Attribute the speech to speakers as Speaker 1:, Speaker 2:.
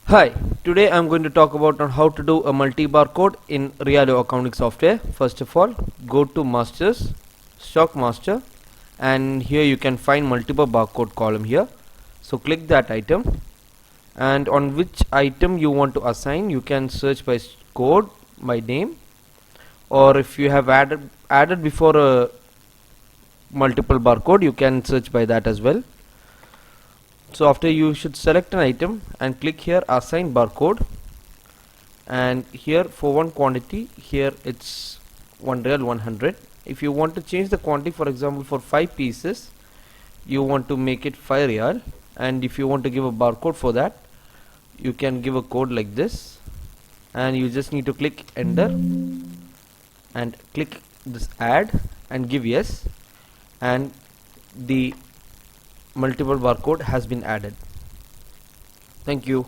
Speaker 1: Hi, today I'm going to talk about on how to do a multi-barcode in Riyalo accounting software. First of all, go to Masters, Stock Master, and here you can find multiple barcode column here. So click that item, and on which item you want to assign, you can search by code, by name, or if you have added before a multiple barcode, you can search by that as well. So after you should select an item and click here assign barcode, and here for one quantity here it's 1 real 100. If you want to change the quantity, for example for 5 pieces you want to make it 5 real, and if you want to give a barcode for that you can give a code like this, and you just need to click enter and click this add and give yes, and the multiple barcode has been added. Thank you.